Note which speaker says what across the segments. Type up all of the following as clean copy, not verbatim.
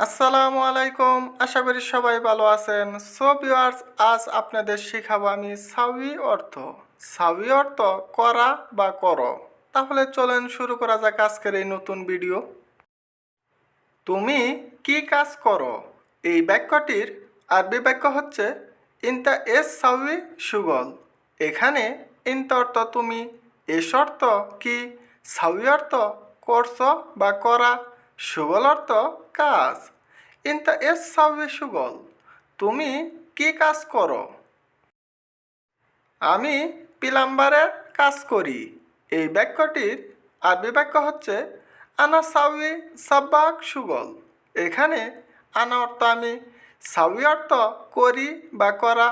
Speaker 1: আসসালামু আলাইকুম। আশা করি সবাই ভালো আছেন। সো ভিউয়ার্স, আজ আপনাদের শেখাবো আমি সাউই অর্থ। সাউই অর্থ করা বা করো। তাহলে চলেন শুরু করা যাক আজকের এই নতুন ভিডিও। তুমি কি কাজ করো? এই বাক্যটির আরবি বাক্য হচ্ছে ইনতা এস সাউই সুগল। এখানে ইনতা অর্থ তুমি, এস অর্থ কি, সাউই অর্থ করছো বা করা, সুগল অর্থ কাজ। ইনতা এস সাউই সুগল, তুমি কি কাজ করো? আমি প্লাম্বারের কাজ করি। এই বাক্যটির আরবি বাক্য হচ্ছে আনা সাউই সাব্বাক সুগল। এখানে আনা অর্থ আমি, সাউই অর্থ করি বা করা,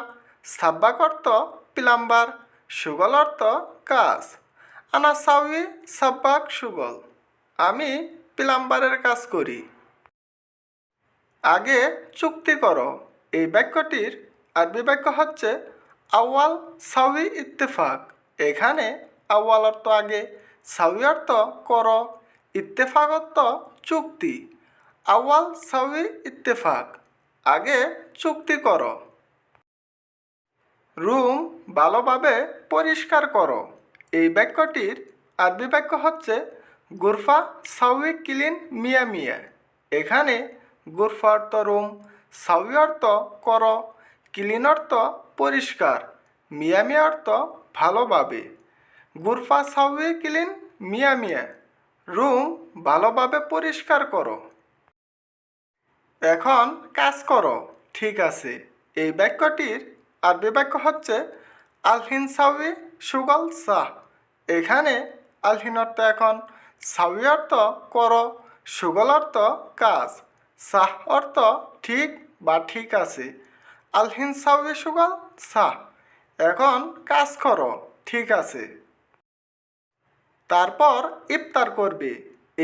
Speaker 1: সাব্বাক অর্থ প্লাম্বার, সুগল অর্থ কাজ। আনা সাউই সাব্বাক সুগল, আমি প্লাম্বারের কাজ করি। আগে চুক্তি করো। এই বাক্যটির আরবি বাক্য হচ্ছে আউয়াল সাউই ইত্তেফাক। এখানে আউয়াল অর্থ আগে, সাউই অর্থ করো, ইত্তেফাক অর্থ চুক্তি। আউয়াল সাউই ইত্তেফাক, আগে চুক্তি করো। রুম ভালোভাবে পরিষ্কার করো। এই বাক্যটির আরবি বাক্য হচ্ছে গুরফা সাউই ক্লিন মিয়া মিয়া। এখানে গুরফা অর্থ রুম, সাউই অর্থ করো, ক্লিন অর্থ পরিষ্কার, মিয়া মিয়া অর্থ ভালোভাবে। গুরফা সাউই ক্লিন মিয়া মিয়া, রুম ভালোভাবে পরিষ্কার করো। এখন কাজ করো। ঠিক আছে। এই বাক্যটির আরবি বাক্য হচ্ছে আলহিন সাউই সুগল সাহ। এখানে আলহিন অর্থ এখন, সাউই অর্থ করো, সুগল অর্থ কাজ, সাহ অর্থ ঠিক বা ঠিক আছে। আলহিন সাউই সুগল সাহ, এখন কাজ করো। ঠিক আছে। তারপর ইফতার করবে।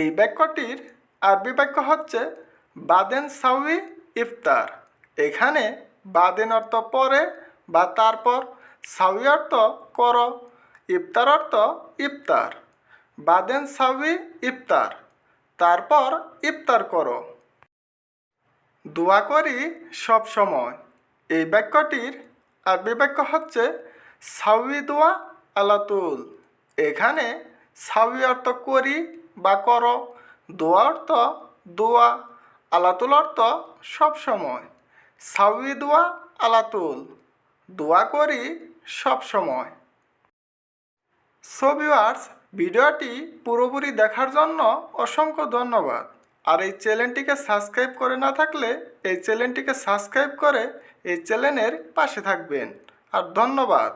Speaker 1: এই বাক্যটির আরবি বাক্য হচ্ছে বাদেন সাউই ইফতার। এখানে বাদেন অর্থ পরে বা তারপর, সাউই অর্থ করো, ইফতার অর্থ ইফতার। বাদেন সাউই ইফতার, তারপর ইফতার করো। দোয়া করি সব সময়। এই বাক্যটির আরবি বাক্য হচ্ছে সাউই দোয়া আলাতুল। এখানে সাউই অর্থ করি বা করো, দোয়া অর্থ দোয়া, আলাতুল অর্থ সব সময়। সাউই দোয়া আলাতুল, দোয়া করি সব সময়। সো ভিউয়ার্স, ভিডিওটি পুরোপুরি দেখার জন্য অসংখ্য ধন্যবাদ। আর এই চ্যানেলটিকে সাবস্ক্রাইব করে না থাকলে এই চ্যানেলটিকে সাবস্ক্রাইব করে এই চ্যানেলের পাশে থাকবেন। আর ধন্যবাদ।